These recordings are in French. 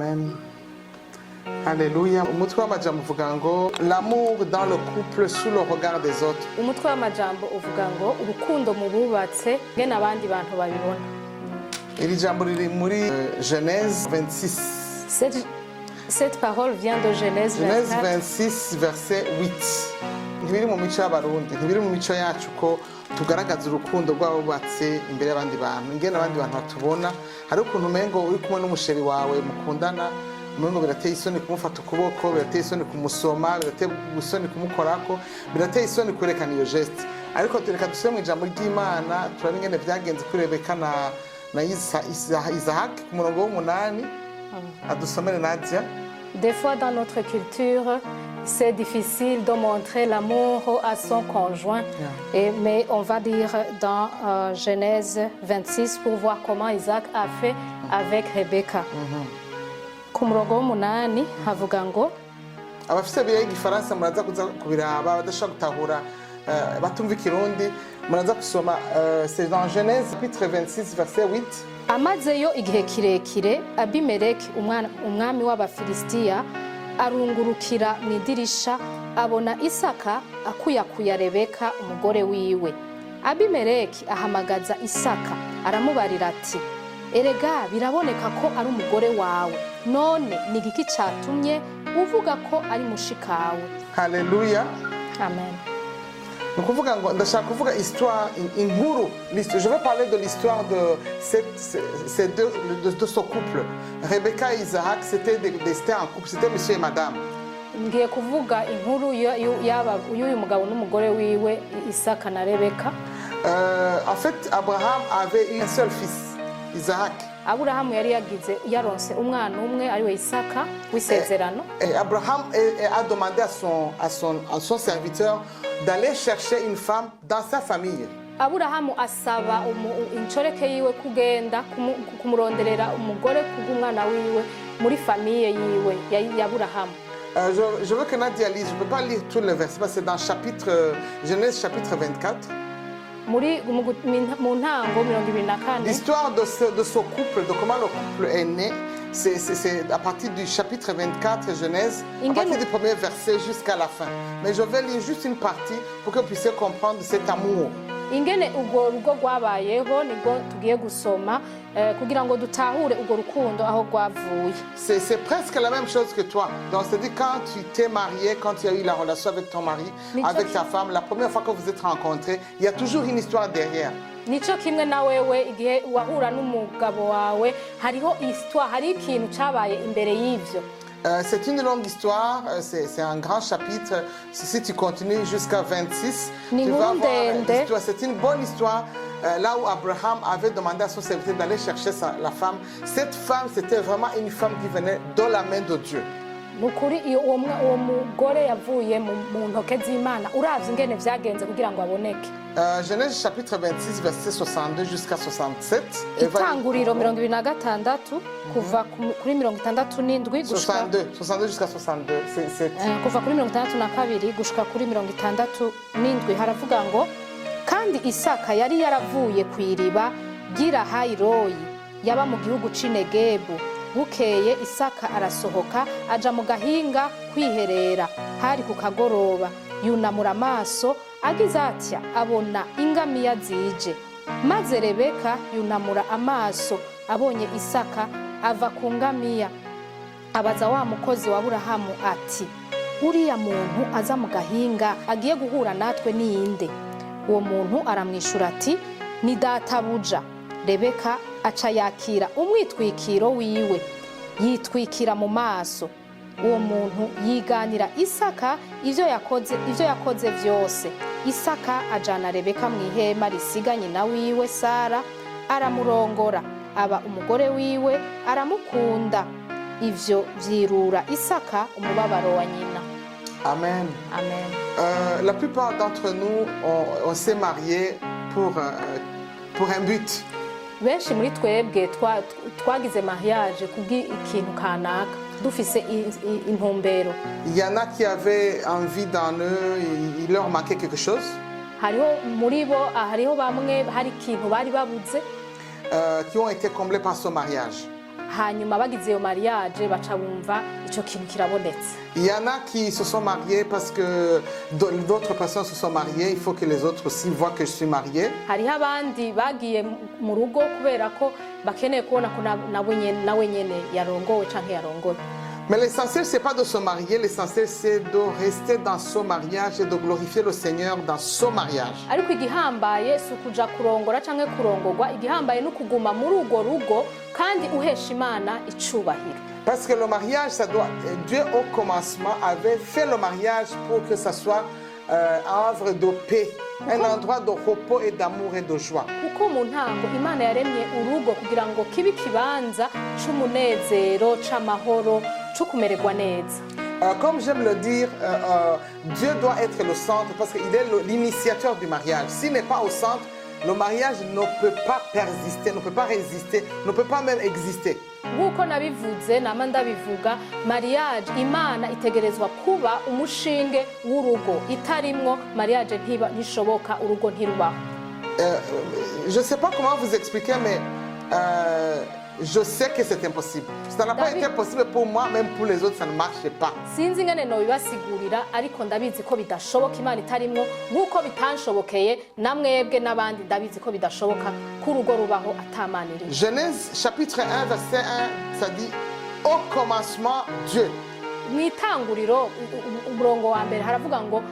Amen. Alléluia. Umutwe w'amajambo uvuga ngo l'amour dans le couple sous le regard des autres. Umutwe w'amajambo uvuga ngo urukundo mu bubatse nge n'abandi bantu babibona. Iri jambo riri muri Genèse 26. Cette parole vient de Genèse 26 verset 8. Ntibiri mu mico y'abarundi, ntibiri mu mico yacu ko tugaragaza urukundo rw'abubatse imbere y'abandi bantu. Nge n'abandi bantu batubona, hari ukuntu umengo uri kumwe n'umusheri wawe mukundana, umengo birateye isoni kumufata ukuboko, birateye isoni kumusoma, birateye isoni kumukorako, birateye isoni kwerekana iyo geste. Ariko tureka dusubire mu ijambo ry'Imana, turabe ingene vyagenze kuri Rebeka na Isaac ku murongo w'8. Adusomere Nadia. Des fois dans notre culture, c'est difficile de montrer l'amour à son conjoint, mais on va dire dans Genèse 26 pour voir comment Isaac a fait avec Rebeka. Ku murongo w'8 havuga ngo abafise biye igifaransa muraza kuza kubiraba badashaka gutahura batumva ikirundi muraza kusoma c'est dans Genèse chapitre 26 verset 8. Amazeyo igihe kirekire Abimeleki umwami w'Abafilisitiya arungurukira mu idirisha abona Isaka akuyakuya Rebeka umugore wiwe. Abimeleki ahamagaza Isaka aramubarira ati erega biraboneka ko ari umugore wawe, none ni igiki cyatumye uvuga ko ari mushikawe? Haleluya. Amen. Nukuvuga ngo ndashaka kuvuga histoire inkuru. Je vais parler de l'histoire de ce couple. Rebeka et Isaac, c'était un couple, c'était monsieur et madame. Ngiye kuvuga inkuru y'uyu mugabo n'umugore wiwe Isaka na Rebeka. En fait, Abraham avait un seul fils, Isaac. Aburahamu yari yaronse umwana umwe ari we Isaka w'isezerano. Et Abraham a demandé à son serviteur d'aller chercher une femme dans sa famille. Aburahamu asaba incoreke yiwe kugenda kumuronderera umugore kubw'umwana wiwe muri famille yiwe ya Aburahamu. Je veux que Nadia lise, je ne peux pas lire tous les versets, parce que c'est dans Genèse chapitre 24. L'histoire de ce couple, de comment le couple est né, c'est à partir du chapitre 24 Genèse, à partir du premier verset jusqu'à la fin. Mais je vais lire juste une partie pour que vous puissiez comprendre cet amour. Ingene ubwo rugo rwabayeho nibwo tugiye gusoma kugira ngo dutahure ubwo rukundo aho rwavuye. C'est presque la même chose que toi. Donc c'est-à-dire quand tu t'es marié, quand tu as eu la relation avec ton mari, avec ta femme, la première fois que vous êtes rencontrés, il y a toujours une histoire derrière. Nico kimwe na wewe igihe wahura n'umugabo wawe hariho histoire, hari ikintu cabaye imbere y'ivyo. C'est une longue histoire, c'est un grand chapitre. Si tu continues jusqu'à 26, tu vas voir l'histoire. C'est une bonne histoire. Là où Abraham avait demandé à son serviteur d'aller chercher la femme. Cette femme, c'était vraiment une femme qui venait de la main de Dieu. Nukuri uwo mugore yavuye mu ntoke z'Imana uravye ingene vyagenze kugira ngo aboneke. Genèse chapitre 26 verset 62 jusqu'à 67. Itanguriro 26 kuva kuri 67 gushika 62 jusqu'à 62. Kuva kuri 62 gushika kuri 67 haravuga ngo kandi Isaka yari yaravuye kw'iriba ry'Irahayiroyi yaba mu gihugu c'Inegebu. Bukeye Isaka arasohoka aja mu gahinga kwiherera, hari ku kagoroba yunamura amaso agize atya abona ingamiya zije. Maze Rebeka yunamura amaso abonye Isaka ava ku ngamiya, abaza wa mukozi wa Aburahamu ati uriya muntu aza mu gahinga agiye guhura natwe ninde? Uwo muntu aramwishura ati ni databuja. Rebeka aca yakira umwitwikiro wiwe yitwikira mu maso. Uwo muntu yiganira Isaka ivyo yakoze vyose. Isaka ajana Rebeka mu ihema risiga nyina wiwe Sara, aramurongora aba umugore wiwe, aramukunda. Ivyo vyirura Isaka umubabaro wa nyina. Amen. Amen. La plupart d'entre nous on s'est mariés pour un but. Benshi muri twebwe twagize mariage kubw'ikintu kanaka dufise intumbero. Il y en a qui avaient envie d'en eux, il leur manquait quelque chose. Hariho muri bo hariho bamwe hari ikintu bari babuze qui ont été comblés par ce mariage. hanyuma bagize iyo mariage baca bumva icyo kintu kirabonetse. Il y en a qui se sont mariés parce que d'autres personnes se sont mariées. Il faut que les autres aussi voient que je suis marié. Hariho abandi bagiye mu rugo kubera ko bakeneye kubona ko nawe nyene yarongowe canke yarongowe. Mais l'essentiel, c'est pas de se marier, l'essentiel, c'est de rester dans son mariage et de glorifier le Seigneur dans son mariage. Ariko igihambaye si ukuja kurongora canke kurongorwa, igihambaye no kuguma muri urwo rugo kandi uhesha Imana icubahiro. Parce que le mariage, ça doit. Dieu au commencement avait fait le mariage pour que ça soit un havre de paix, un endroit de repos et d'amour et de joie. Kuko mu ntango Imana yaremye urugo kugira ngo kibe ikibanza c'umunezero, c'amahoro, co kumererwa neza. Comme j'aime le dire, Dieu doit être le centre parce qu'il est l'initiateur du mariage. S'il n'est pas au centre, le mariage ne peut pas persister, ne peut pas résister, ne peut pas même exister. Nk'uko nabivuze nama ndabivuga, mariage Imana itegerezwa kuba umushinge w'urugo, itarimwo mariage ntishoboka, urugo ntirubaho. Je ne sais pas comment vous expliquer, mais je sais que c'est impossible. Ça n'a pas été possible pour moi, même pour les autres, ça ne marchait pas. Sinzi ngene nobibasigurira, ariko ndabizi ko bidashoboka Imana itarimwo, nk'uko bitanshobokeye namwebwe n'abandi ndabizi ko bidashoboka ko urugo rubaho atamanirira. Genèse chapitre 1 verset 1, ça dit au commencement Dieu. Mw'itanguriro umurongo wa mbere haravuga ngo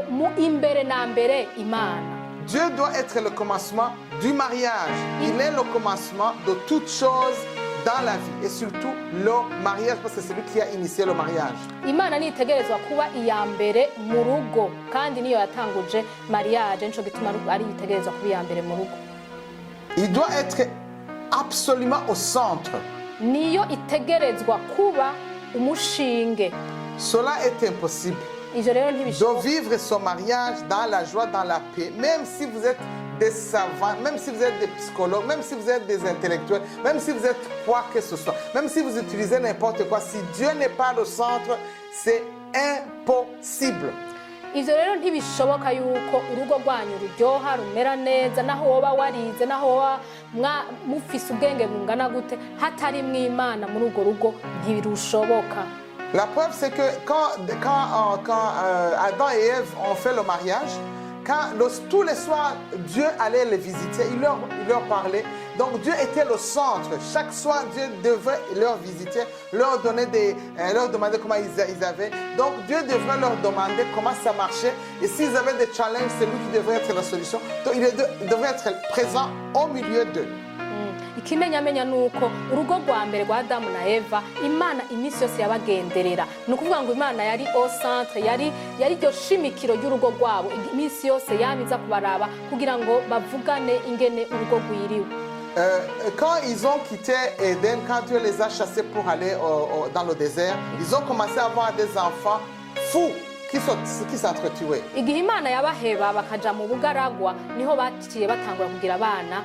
mu imbere na mbere Imana. Dieu doit être le commencement du mariage. Il est le commencement de toutes choses dans la vie et surtout le mariage parce que c'est lui qui a initié le mariage. Imana nitegerezwa kuba iya mbere mu rugo kandi niyo yatanguje mariage, nico gituma ari yitegerezwa kuba iya mbere mu rugo. Il doit être absolument au centre. Niyo itegerezwa kuba umushinge. Cela est impossible. De vivre son mariage dans la joie, dans la paix, même si vous êtes des savants, même si vous êtes des psychologues, même si vous êtes des intellectuels, même si vous êtes quoi que ce soit, même si vous utilisez n'importe quoi, si Dieu n'est pas le centre, c'est impossible. Ivyo rero ntibishoboka yuko urugo rwanyu ruryoha rumera neza naho woba warize naho woba mufise ubwenge bungana gute hatari mw'Imana muri urwo rugo ntibirushoboka. La preuve, c'est que quand Adam et Ève ont fait le mariage, tous les soirs, Dieu allait les visiter, il leur parlait. Donc Dieu était le centre. Chaque soir, Dieu devait leur visiter, leur demander comment ils avaient. Donc Dieu devrait leur demander comment ça marchait. Et s'ils avaient des challenges, c'est lui qui devrait être la solution. Donc il devrait être présent au milieu d'eux. Ikimenyamenya nuko urugo rwa mbere rwa Adamu na Eva Imana iminsi yose yabagenderera, nukuvuga ngo Imana yari au centre, yari ryo shimikiro ry'urugo rwabo, iminsi yose yamiza kubaraba kugira ngo bavugane ingene urugo rwiriwe. Quand ils ont quitté Éden, quand Dieu les a chassés pour aller dans le désert, ils ont commencé à avoir des enfants fous qui s'entretuaient. Igihe Imana yabaheba bakaja mu bugaragwa niho baciye batangura kugira abana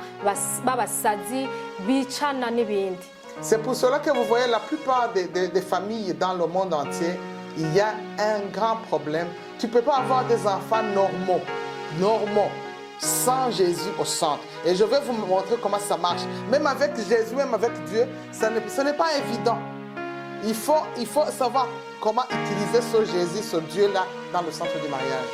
babasazi bicana n'ibindi. C'est pour cela que vous voyez la plupart des familles dans le monde entier, il y a un grand problème. Tu ne peux pas avoir des enfants normaux, sans Jésus au centre. Et je vais vous montrer comment ça marche. Même avec Jésus, même avec Dieu, ce n'est pas évident. Il faut savoir comment utiliser ce Jésus, ce Dieu-là, dans le centre du mariage.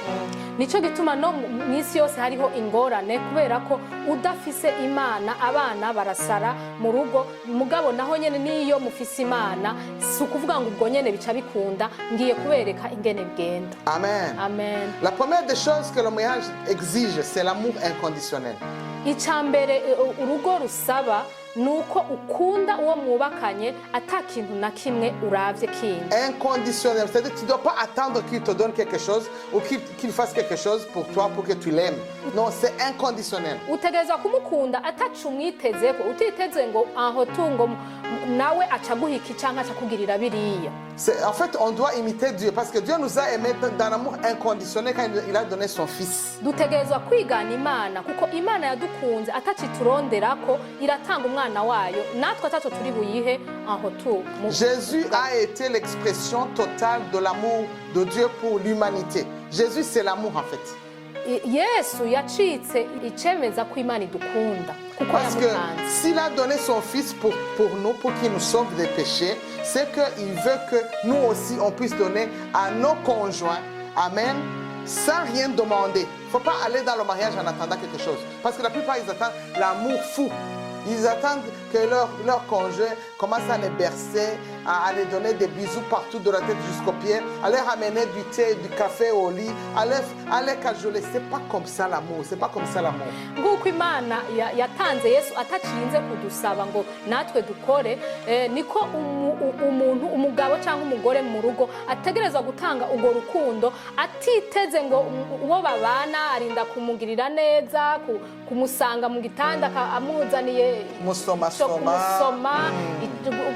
Nico gituma no mwisi yose hariho ingorane kubera ko udafise Imana abana barasara mu rugo, mugabo naho nyene niyo mufise Imana si ukuvuga ngo ubwo nyene bica bikunda, ngiye kubereka ingene bigenda. Amen. Amen. La première des choses que le mariage exige, c'est l'amour inconditionnel. Icambere urugo rusaba nuko ukunda uwo mwubakanye atakintu na kimwe uravye kindi. Inconditionnel, c'est-à-dire que tu ne dois pas attendre qu'il te donne quelque chose ou qu'il fasse quelque chose pour toi pour que tu l'aimes. Non, c'est inconditionnel. Utegerezwa kumukunda atacu umwitezeko, utiteze ngo aho tungo nawe acaguha iki canke acakugirira biriya. En fait, on doit imiter Dieu parce que Dieu nous a aimés dans l'amour inconditionnel quand il a donné son Fils. Dutegerezwa kwigana Imana kuko Imana yadukunze atacituronderako iratanga umwana wayo natwe ataco turi buyihe aho tu. Jésus a été l'expression totale de l'amour de Dieu pour l'humanité. Jésus, c'est l'amour en fait. Yesu yacitse icemeza ko Imana idukunda kuko Parce que yamutanze. s'il a donné son fils pour nous, pour qu'il nous sauve des péchés, c'est qu'il veut que nous aussi, on puisse donner à nos conjoints, amen, sans rien demander. Il ne faut pas aller dans le mariage en attendant quelque chose. Parce que la plupart, ils attendent l'amour fou. Ils attendent que leur conjoint commence à les bercer, à les donner des bisous partout de la tête jusqu'aux pieds, à leur ramener du thé, du café au lit, à les cajoler. C'est pas comme ça l'amour. C'est pas comme ça l'amour. Nguko Imana yatanze Yesu atacirinze kudusaba ngo natwe dukore, niko umuntu umugabo cyangwa umugore mu rugo ategerezwa gutanga urwo rukundo atiteze ngo uwo babana arinda kumugirira neza, kumusanga mu gitanda amuzaniye Musoma.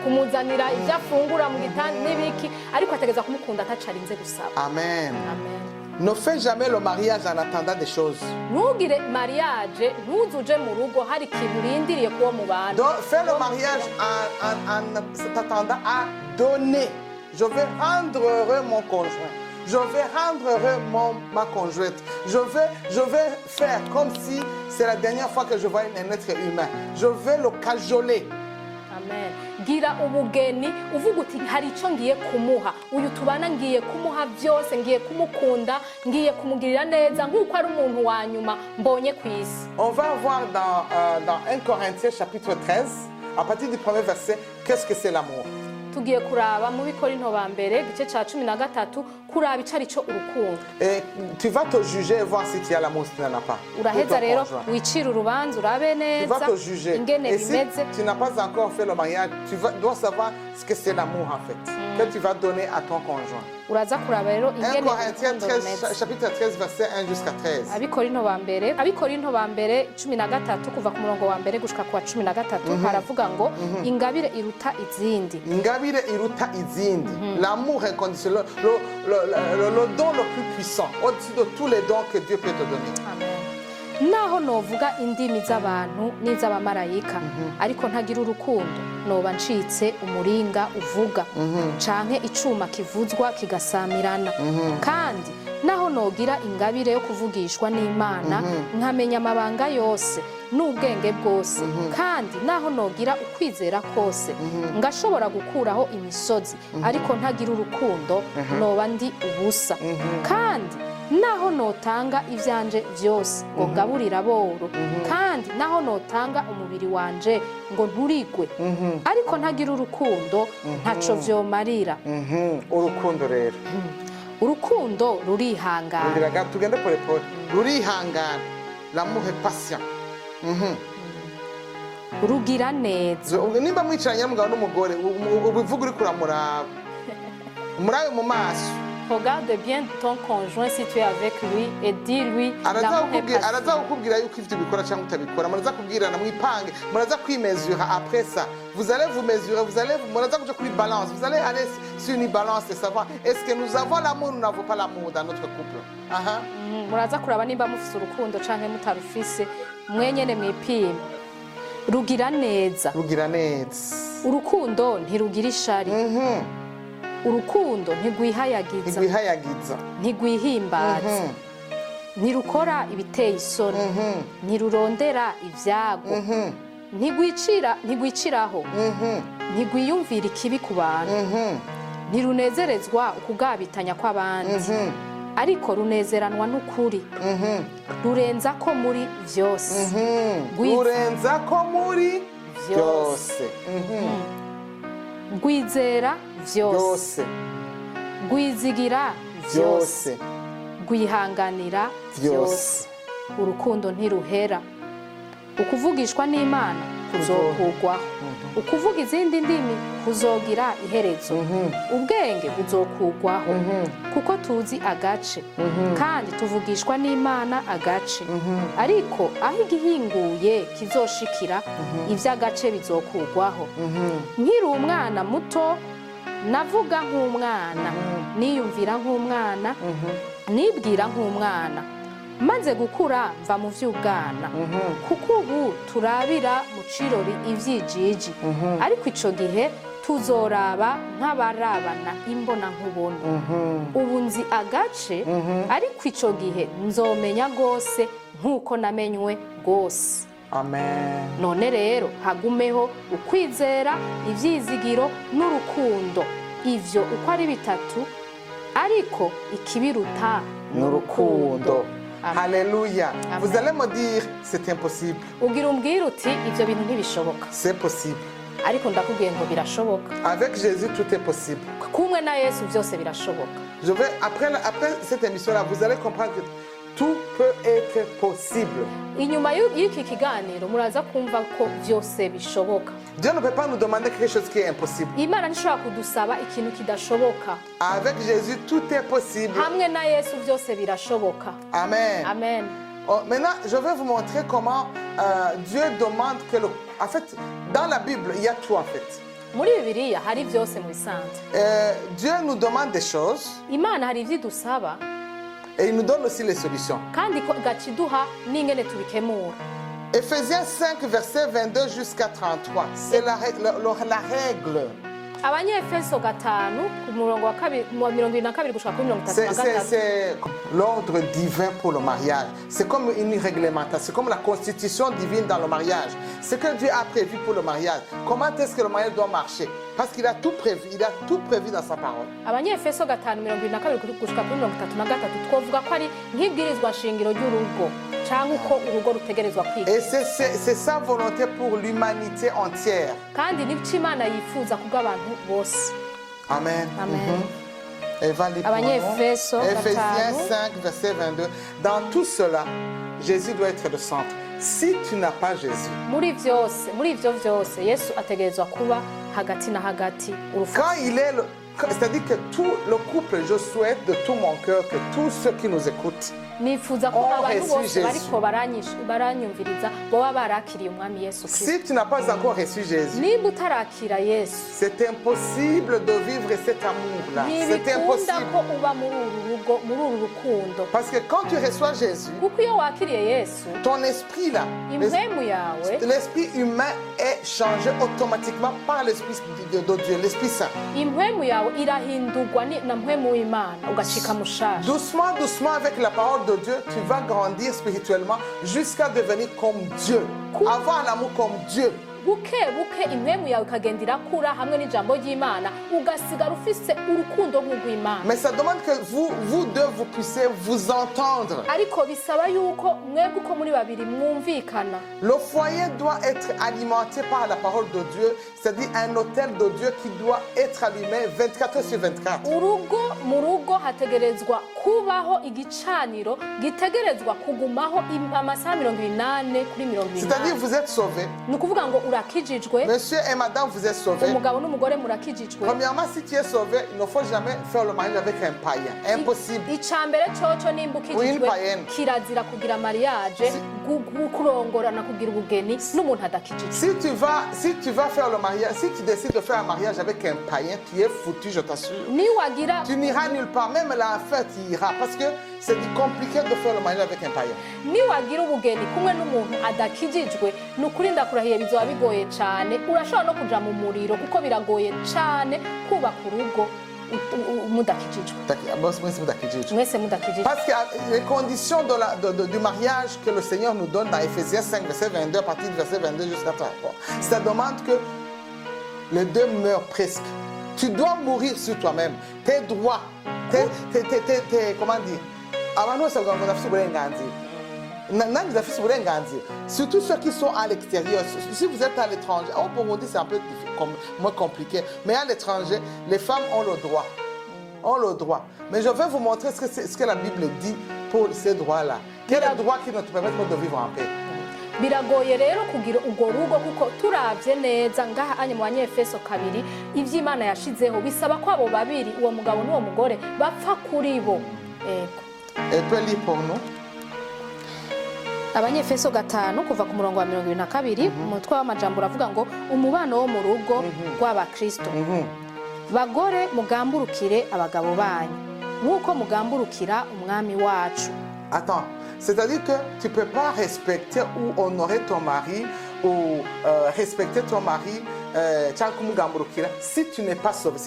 kumuzanira ibyo afungura mu gitanda n'ibiki, ariko ategereza kumukunda atacarinze gusaba. Amen. Amen. Ne fais jamais le mariage en attendant des choses. Ntugire mariage ntuzuje mu rugo hari ikintu urindiriye kuwo mubana. Donc, fais le mariage en t'attendant à donner. Je vais rendre heureux mon conjoint. Je vais rendre heureux ma conjointe. Je vais faire comme si c'est la dernière fois que je vois un être humain. Je vais le cajoler. Amen. Gira ubugeni uvuga uti hari icyo ngiye kumuha, uyu tubana ngiye kumuha byose, ngiye kumukunda, ngiye kumugirira neza nk'uko ari umuntu wa nyuma mbonye ku isi. On va voir dans 1 Corinthiens chapitre 13, à partir du premier verset, qu'est-ce que c'est l'amour. Tugiye kuraba mu Bikorinto ba mbere igice cya 13 kuraba icyo ari cyo urukundo. Et tu vas te juger et voir si tu as l'amour, si tu n'en as pas. Uraheza rero wicira urubanza urabe Tu neza vas te juger. ingene Et si bimeze. tu n'as pas encore fait le mariage, dois savoir ce que c'est l'amour en fait, que tu vas donner à ton conjoint. Uraza kuraba rero 1 ingene Corinthiens urukundo 13, rumeze. chapitre 13, verset 1 jusqu'à 13. Abikorinto ba mbere 13 kuva ku murongo wa mbere gushika ku wa 13 haravuga ngo ingabire iruta izindi. Ingabire iruta izindi. L'amour est conditionnel, le don le plus puissant, au-dessus de tous les dons que Dieu peut te donner. Amen. Naho novuga indimi z'abantu n'iz'abamarayika ariko ntagira urukundo noba ncitse umuringa uvuga canke icuma kivuzwa kigasamirana. Kandi naho nogira ingabire yo kuvugishwa n'Imana nkamenya amabanga yose n'ubwenge bwose, kandi naho nogira ukwizera kose ngashobora gukuraho imisozi ariko ntagira urukundo noba ndi ubusa. Kandi naho notanga ivyanje byose ngo ngaburira boro, kandi naho notanga umubiri wanje ngo nturigwe ariko ntagira urukundo ntaco vyomarira. Urukundo rero, urukundo rurihangana. tugende pole pole. Rurihangana. L'amour est patient. Rugira neza. Nimba mwicaranye n'umugabo n'umugore ubivuga uri kuramuraba murabe mu maso. Regarde bien ton conjoint si tu es avec lui et dis-lui l'amour est patient. araza kukubwira yuko ivyo bikora cyangwa utabikora. Muraza kubwirana mwipange, muraza kwimezura. Après ça vous allez vous mesurer, muraza kuja kuri balance, vous allez aller sur une balance et savoir est-ce que nous avons l'amour ou nous n'avons pas l'amour dans notre couple. Muraza kuraba nimba mufise urukundo canke mutarufise, mwenyene mwipime. Rugira neza. Rugira neza. Urukundo ntirugira ishari. Urukundo ntigwihayagiza, ntigwihimbaza, ntirukora ibiteye isoni, ntirurondera ibyago, ntigwiciraho, ntigwiyumvira ikibi ku bantu, ntirunezerezwa ukugabitanya kw'abandi, ariko runezeranwa n'ukuri, rurenza ko muri vyose. Rurenza ko muri vyose. Gwizera vyose, gwizigira vyose, gwihanganira vyose. Urukundo ntiruhera. Ukuvugishwa n'Imana kuzokugwaho, ukuvuga izindi ndimi kuzogira iherezo, ubwenge buzokugwaho, kuko tuzi agace kandi tuvugishwa n'Imana agace, ariko aho igihinguye kizoshikira ivy'agace bizokugwaho. Nkiri umwana muto navuga nk'umwana, niyumvira nk'umwana, nibwira nk'umwana, maze gukura mva mu vy'ubwana, kuko ubu turabira mu cirori ivyijiji, ariko ico gihe tuzoraba nk'abarabana imbona nkubona. Ubu nzi agace, ariko ico gihe nzomenya gose nk'uko namenywe gose. Amen. none rero hagumeho ukwizera, ivyizigiro n'urukundo, ivyo uko ari bitatu, ariko ikibiruta N'urukundo. Amen. Alléluia. Amen. Vous allez me dire, c'est impossible. ugira umbwira uti ivyo bintu ntibishoboka, C'est possible. ariko ndakubwiye ngo birashoboka. Avec Jésus, tout est possible. kumwe na Yesu vyose birashoboka. Je vais, après cette émission-là, vous allez comprendre que tout peut être possible. Inyuma y'iki kiganiro muraza kumva ko vyose bishoboka. Dieu ne peut pas nous demander quelque chose qui est impossible. Imana ntishobora kudusaba ikintu kidashoboka. Avec Jésus, tout est possible. hamwe na Yesu vyose birashoboka. Amen. Amen. Oh, maintenant, je vais vous montrer comment Dieu demande que En fait, dans la Bible, il y a tout en fait. muri Bibiliya hari vyose mu bisanzwe. Dieu nous demande des choses Imana hari ivyo idusaba et il nous donne aussi les solutions. kandi gaca iduha n'ingene tubikemura. Ephésiens 5, verset 22 jusqu'à 33. C'est la règle. Abanyefeso 5 ku murongo wa 22 gushika kuri 33. C'est l'ordre divin pour le mariage. C'est comme une réglementation, c'est comme la constitution divine dans le mariage. Ce que Dieu a prévu pour le mariage. Comment est-ce que le mariage doit marcher? Parce qu'il a tout prévu, il a tout prévu dans sa parole. Abanyefeso 5:22 gushika kuri 33 twovuga ko ari nk'ibwirizwa shingiro ry'urugo cyangwa uko urugo rutegerezwa kwiga. Et c'est sa volonté pour l'humanité entière. kandi n'icyo Imana yifuza kubw'abantu bose. Amen. Amen. Ephésiens 5, verset 22. Dans tout cela, Jésus doit être le centre. Si tu n'as pas Jésus, muri ivyo vyose Yesu ategerezwa kuba hagati na hagati quand il est c'est-à-dire que tout le couple, je souhaite de tout mon cœur que tous ceux qui nous écoutent nifuza ko Oh, abantu Jésus, bose Jésus. bariko baranyumviriza boba barakiriye umwami Yesu Kristo. si tu n'as pas encore reçu Jésus, Nimba utarakira Yesu c'est impossible de vivre cet amour-là. C'est ntibikunda impossible. ko uba muri uru rugo muri uru rukundo, Parce que quand tu reçois Jésus, kuko iyo wakiriye Yesu ton esprit là, impwemu yawe l'esprit humain est changé automatiquement par l'esprit de Dieu, l'Esprit Saint. impwemu yawe irahindurwa na mpwemu w'Imana ugacika mushasha. Doucement, doucement, avec la parole de Dieu, tu vas grandir spirituellement jusqu'à devenir comme Dieu. Avoir l'amour comme Dieu. buke buke impwemu yawe ikagenda irakura hamwe n'ijambo ry'Imana ugasigara ufise urukundo nk'urw'Imana. Mais ça demande que vous deux, vous puissiez vous entendre. ariko bisaba yuko mwebwe uko muri babiri mwumvikana. Le foyer doit être alimenté par la parole de Dieu, c'est-à-dire un hôtel de Dieu qui doit être allumé 24 heures sur 24. mu rugo hategerezwa kubaho igicaniro gitegerezwa kugumaho amasaha 28 kuri 28. C'est-à-dire vous êtes sauvés. ni ukuvuga ngo urakijijwe, Monsieur et madame, vous êtes sauvés. umugabo n'umugore murakijijwe. Premièrement, si tu es sauvé, il ne faut jamais faire le mariage avec un païen. Impossible. icambere coco nimba ukijijwe Une païenne. kirazira kugira mariage, kurongorana kugira ubugeni n'umuntu adakijijwe. Si tu vas faire le mariage, si tu décides de faire un mariage avec un païen, tu es foutu, je t'assure. niwagira Tu n'iras nulle part, même la fête, tu iras. Parce que c'est compliqué de faire le mariage avec un païen. niwagira ubugeni kumwe n'umuntu adakijijwe ni ukuri ndakurahiye bizoba bigoye cane. urashobora no kuja mu muriro kuko biragoye cane kubaka urugo mudakijijwe, mwese mudakijijwe. Parce que les conditions du mariage que le Seigneur nous donne dans Ephésiens 5, verset 22, à partir du verset 22 jusqu'à 33, ça demande que les deux meurent presque. Tu dois mourir sur toi-même. Tes droits, comment dire, surtout ceux qui sont à l'extérieur. Si vous êtes à l'étranger, au Burundi c'est un peu moins compliqué, mais à l'étranger, les femmes ont le droit. Ont le droit. Mais je vais vous montrer ce que la Bible dit pour ces droits-là. Quel est le droit qui nous permet de vivre en paix? biragoye rero kugira urwo rugo kuko turavye neza ngaha anye mu Banyefeso 2 ivy'Imana yashizeho bisaba ko abo babiri uwo mugabo n'uwo mugore bapfa kuri bo. Elle peut lire pour nous. Abanyefeso 5 kuva ku murongo wa 22 umutwe w'amajambo uravuga ngo umubano wo mu rugo rw'abakristo. Bagore mugamburukire abagabo banyu nk'uko mugamburukira umwami wacu. Attends, c'est-à-dire que tu ne peux pas respecter ou honorer ton mari ou respecter ton mari cyangwa kumugamburukira si tu n'es pas sauvé.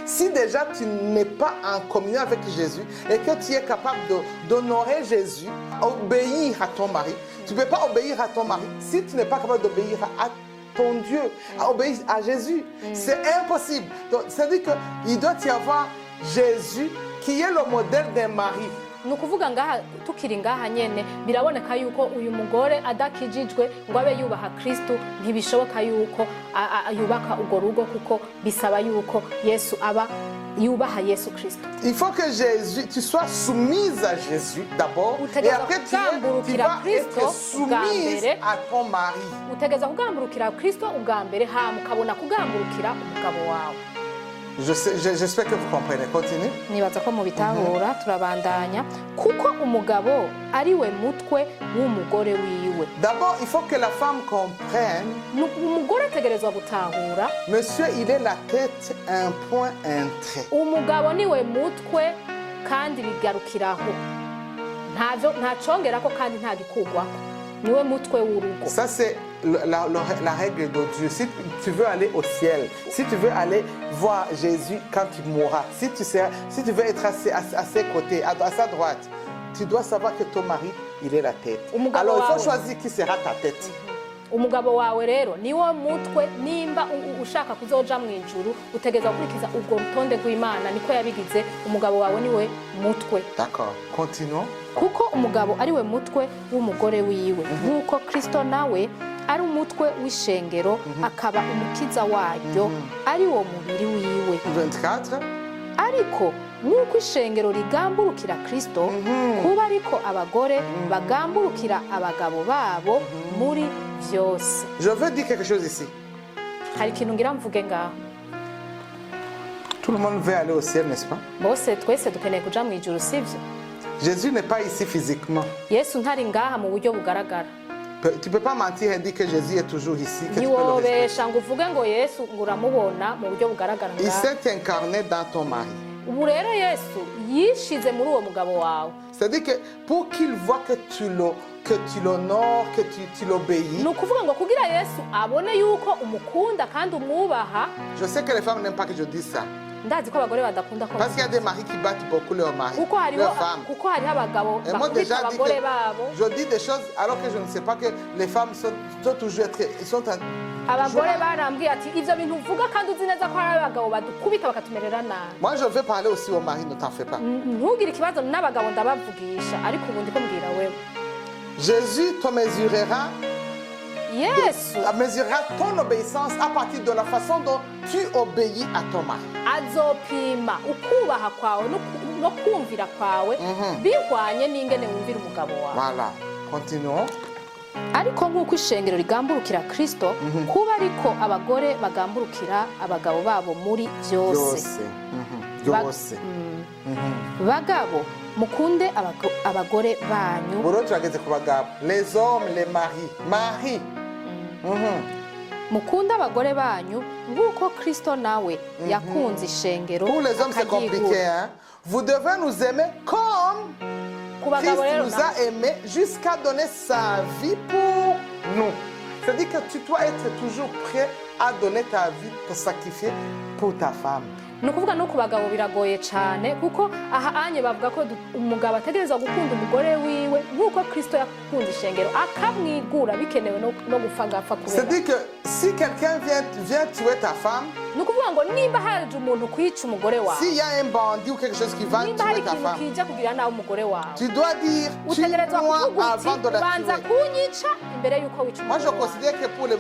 Si déjà tu n'es pas en communion avec Jésus et que tu es capable d'honorer Jésus, obéir à ton mari, tu ne peux pas obéir à ton mari si tu n'es pas capable d'obéir à ton Dieu, à obéir à Jésus. C'est impossible. Donc, c'est-à-dire qu'il doit y avoir Jésus qui est le modèle d'un mari. ni ukuvuga ngaha tukiri ngaha nyene biraboneka yuko uyu mugore adakijijwe ngo abe yubaha Kristo ntibishoboka yuko yubaka urwo rugo kuko bisaba yuko Yesu aba yubaha Yesu Kristo. Il faut que Jésus, tu sois soumise à Jésus d'abord et après tu vas être soumise à ton mari. Utegeza kugamburukira Kristo ubwa mbere hama ukabona kugamburukira umugabo wawe. J'espère que vous comprenez. Continue. Nibaza ko mubitahura turabandanya kuko umugabo ari we mutwe w'umugore wiwe. D'abord, il faut que la femme comprenne. Umugore ategerezwa gutahura. Monsieur, il est la tête, un point, un trait. Umugabo ni we mutwe kandi bigarukiraho. Ntacongera ko kandi nta gikugwako. Niwe mutwe w'urugo. Ça c'est la règle de Dieu. Si tu veux aller au ciel, si tu veux aller voir Jésus quand tu mourras, si tu veux être à ses côtés, à sa droite, tu dois savoir que ton mari, il est la tête. Alors il faut choisir qui sera ta tête. Umugabo wawe rero niwo mutwe nimba ushaka kuzoja mu ijuru utegeza gukurikiza ubwo rutonde rw'Imana niko yabigize umugabo wawe niwe mutwe. D'accord, continuons. Kuko umugabo ari we mutwe w'umugore wiwe nkuko Kristo nawe ari umutwe w'ishengero akaba umukiza waryo ari wo mubiri wiwe. 24. Ariko nkuko ishengero rigamburukira Kristo kuba ariko abagore bagamburukira abagabo babo muri byose. Je veux dire quelque chose ici. Hari ikintu ngira mvuge ngaho. Tout le monde veut aller au ciel, n'est-ce pas? Bose twese dukeneye kuja mu ijuru sivyo? Jésus n'est pas ici physiquement. Yesu ntari ngaha mu buryo bugaragara. Tu peux pas mentir et dire que Jésus est toujours ici. Que tu peux le Niwobesha ngo uvuge ngo Yesu nguramubona mu buryo bugaragara ngaha. Il s'est incarné dans ton mari. Ubu rero Yesu yishize muri uwo mugabo wawe. C'est-à-dire que pour qu'il voit que tu l'honores, que tu l'obéis. Ni ukuvuga ngo kugira Yesu abone yuko umukunda kandi umwubaha. Je sais que les femmes n'aiment pas que je dise ça. Ndazi ko abagore badakunda ko. Parce qu'il y a des maris qui battent beaucoup leurs maris. Leurs femmes. Kuko hari abagabo bakubita abagore babo. Je dis des choses alors que je ne sais pas que les femmes sont toujours abagore barambwiye ati ivyo bintu uvuga kandi uzi neza ko hari abagabo badukubita bakatumerera nabi. Moi je vais parler aussi aux maris, ne t'en fais pas. Ntugire ikibazo n'abagabo ndabavugisha ariko ubundi ko mbwira wewe. Jésus te mesurera. Yesu mesurera ton obéissance à partir de la façon dont tu obéis à ton mari. Azopima ukubaha kwawe no kumvira kwawe bihwanye n'ingene wumvira umugabo wawe. Voilà, continuons. Ariko nk'uko ishengero rigamburukira Kristo kuba ariko abagore bagamburukira abagabo babo muri byose. Byose. Bagabo mukunde abagore banyu. Buro turageze ku bagabo. Les hommes, les maris. Mukunde abagore banyu nk'uko Kristo nawe yakunze ishengero. Pour les hommes c'est compliqué, hein? Vous devez nous aimer comme Christ nous a aimés jusqu'à donner sa vie pour nous. C'est-à-dire que tu dois être toujours prêt à donner ta vie, te sacrifier pour ta femme. Nukuvuga no kubagabo biragoye cyane kuko aha anye bavuga ko umugabo ategerezwa gukunda umugore wiwe nkuko Kristo yakunze ishengero akamwigura bikenewe no gufagapfa kubera. C'est-à-dire que si quelqu'un vient tuer ta femme, nukuvuga ngo nimba haje umuntu kwica umugore wawe, s'il y a un bandit ou quelque chose qui va tuer ta femme, kija kugira nawe umugore wawe, tu dois dire tue-moi avant de la banza tuer. kunyica imbere yuko wica umugore. Moi je considère que pour les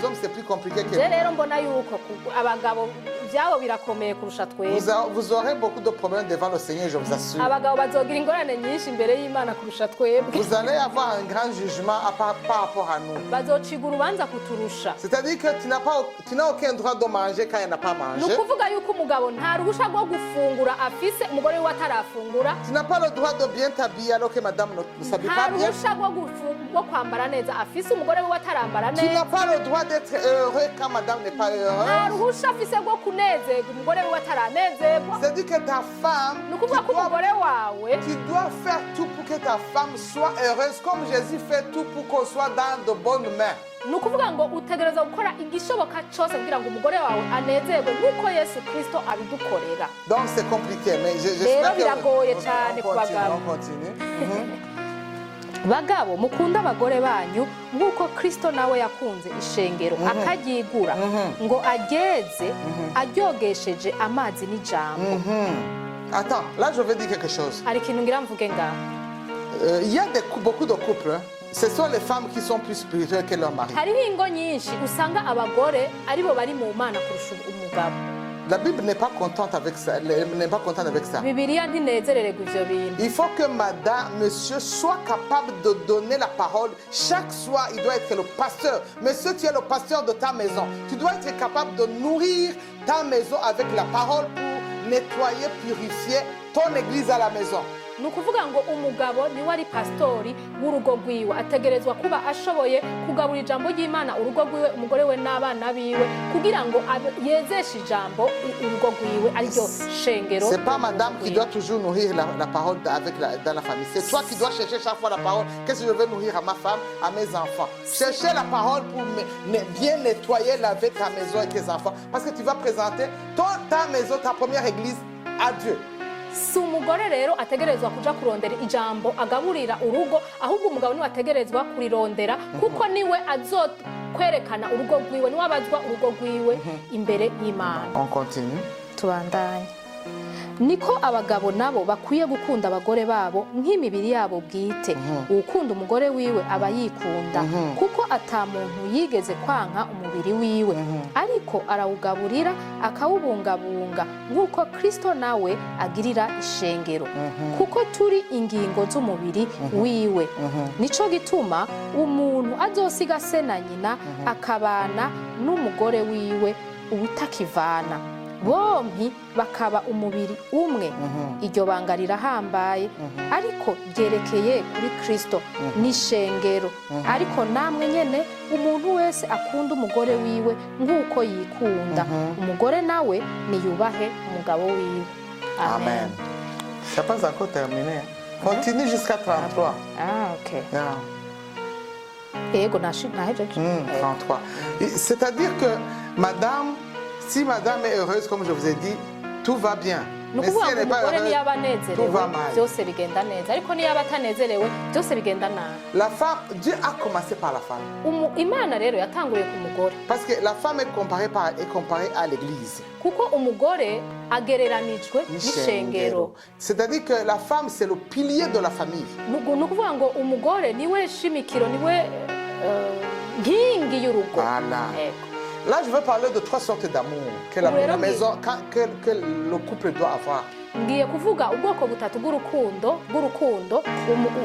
hommes c'est plus compliqué que rero mbona yuko abagabo byabo birakomeye kurusha twebwe. Vous aurez beaucoup de problèmes devant le Seigneur, je vous assure. Abagabo bazogira ingorane nyinshi imbere y'Imana kurusha twebwe. Vous allez avoir un grand jugement par rapport à nous. Bazociga urubanza kuturusha. C'est-à-dire que tu n'as aucun droit de manger quand il n'a pas mangé. Nukuvuga yuko umugabo nta ruhusha rwo gufungura afise umugore we atarafungura. Tu n'as pas le droit de bien t'habiller alors que madame ne s'habille pas bien. Nta ruhusha rwo kwambara neza afise umugore we atarambara neza. Tu n'as pas le droit d'être heureux quand madame n'est pas heureuse. Nta ruhusha afise rwo kunezerwa umugore we ataranezerwa. C'est-à-dire que ta femme, tu dois faire tout pour que ta femme soit heureuse comme Jésus fait tout pour qu'on soit dans de bonnes mains. ni ukuvuga ngo utegereza gukora igishoboka cyose kugira ngo umugore wawe anezerwe nk'uko yesu kirisito abidukorera. Donc c'est compliqué, mais rero j'espère biragoye que... cyane ku bagabo. On continue. bagabo mukunda abagore banyu nk'uko kirisito nawe yakunze ishengero akaryigura ngo ageze aryogesheje amazi n'ijambo. Attends, là je veux dire quelque chose. hari ikintu ngira mvuge ngaho. Il y a beaucoup de couples, ce sont les femmes qui sont plus spirituelles que leur mari. hariho ingo nyinshi usanga abagore aribo bari mu mana kurusha umugabo. La Bible n'est pas contente avec ça, n'est pas contente avec ça. bibiliya ntinezerererwa ivyo bintu. Il faut que madame, monsieur soit capable de donner la parole. Chaque soir, il doit être le pasteur. Monsieur, tu es le pasteur de ta maison. Tu dois être capable de nourrir ta maison avec la parole pour nettoyer, purifier ton église à la maison. ni ukuvuga ngo umugabo niwe ari pasitori w'urugo rwiwe, ategerezwa kuba ashoboye kugaburira ijambo ry'Imana urugo rwiwe, umugore we n'abana biwe, kugira ngo yezeshe ijambo urugo rwiwe ariryo shengero. C'est pas madame qui doit toujours nourrir la parole dans la famille. C'est toi qui dois chercher chaque fois la parole. Qu'est-ce que je veux nourrir à ma femme, à mes enfants? Chercher la parole pour bien nettoyer, laver ta maison et tes enfants. Parce que tu vas présenter ta maison, ta première église à Dieu. si umugore rero ategerezwa kuja kurondera ijambo agaburira urugo, ahubwo umugabo niwe ategerezwa kurirondera, kuko niwe azokwerekana urugo rwiwe, niwe abazwa urugo rwiwe imbere y'Imana. On continue. Tubandanye. Niko abagabo nabo bakwiye gukunda abagore babo nk'imibiri yabo bwite. Ukunda umugore wiwe aba yikunda, kuko ata muntu yigeze kwanka umubiri wiwe, ariko arawugaburira akawubungabunga nk'uko Kristo nawe agirira ishengero, kuko turi ingingo z'umubiri wiwe. Nico gituma umuntu azosiga se na nyina akabana n'umugore wiwe ubutakivana, bompi bakaba umubiri umwe. Iryo banga rirahambaye, ariko ryerekeye kuri Kristo n'ishengero. Ariko namwe nyene umuntu wese akunda umugore wiwe nk'uko yikunda, umugore nawe niyubahe umugabo wiwe. Amen. Ça pas encore terminé. Continue jusqu'à 33. Ah, ok. Yeah. Ego nahejeje. 33. C'est-à-dire que madame, si madame est heureuse, comme je vous ai dit, tout va bien. Mais si elle n'est pas heureuse, tout va mal. byose bigenda neza, ariko niyo atanezerewe byose bigenda nabi. La femme, Dieu a commencé par la femme. Imana rero yatanguye ku mugore, Parce que la femme est comparée à l'église. kuko umugore agereranijwe n'ishengero. C'est-à-dire que la femme, c'est le pilier de la famille. Ni ukuvuga ngo umugore niwe shimikiro, niwe nkingi y'urugo. Voilà. Là, je veux parler de 3 sortes d'amour que la maison, que le couple doit avoir. ngiye kuvuga ubwoko butatu bw'urukundo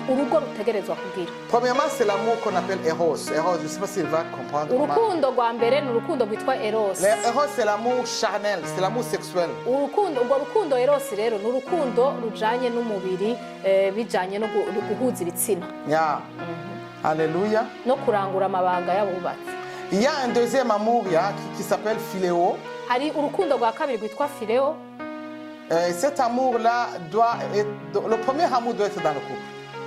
urugo rutegerezwa kugira. Premièrement, c'est l'amour qu'on appelle Eros. Eros, je ne sais pas s'il va comprendre. Urukundo rwa mbere ni urukundo rwitwa Eros. Eros, c'est l'amour charnel, c'est l'amour sexuel. Urwo rukundo Eros rero ni urukundo rujanye n'umubiri, bijanye no guhuza ibitsina. Yeah. Alléluia. No kurangura amabanga y'abubatsi. Il y a un deuxième amour qui s'appelle Philéo. Hari urukundo rwa kabiri rwitwa Phileo. Cet amour-là doit être... Le premier amour doit être dans le couple.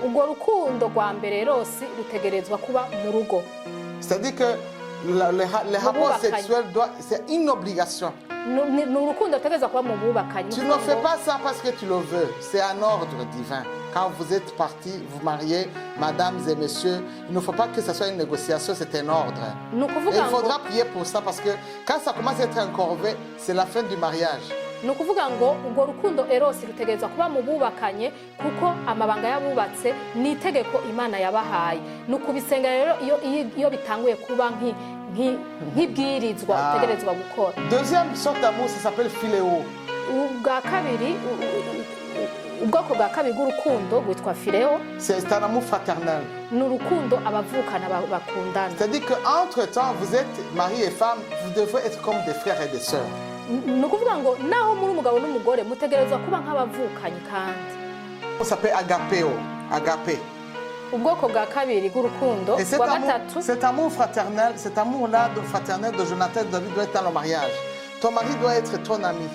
Urwo rukundo rwa mbere Eros rutegerezwa kuba mu rugo. C'est-à-dire que les rapports sexuels, c'est une obligation. Ni urukundo rutegerezwa kuba mu bubakanye. Tu ne fais pas ça parce que tu le veux. C'est un ordre divin. Quand vous êtes partis, vous mariez, mesdames et messieurs, il ne faut pas que ce soit une négociation, c'est un ordre. Et il faudra prier pour ça parce que quand ça commence à être un corvée, c'est la fin du mariage. Ni ukuvuga ngo urwo rukundo Eros rutegerezwa kuba mu bubakanye, kuko amabanga y'abubatse ni itegeko Imana yabahaye. Ni ukubisenga rero iyo bitanguye kuba nk'ibwirizwa utegerezwa gukora. Deuxième sorte d'amour, ça s'appelle Philéo. Ubwoko bwa kabiri bw'urukundo rwitwa Phileo. C'est un amour fraternel. Ni urukundo abavukana bakundana. C'est-à-dire qu'entre-temps, vous êtes mari et femme, vous devez être comme des frères et des sœurs. Ni ukuvuga ngo naho muri umugabo n'umugore mutegerezwa kuba nk'abavukanye kandi. Ça s'appelle agapeo, agapé. Ubwoko bwa kabiri bw'urukundo rwa gatatu. Cet amour fraternel, cet amour-là fraternel de Jonathan et David doit être dans le mariage. Ton mari doit être ton ami.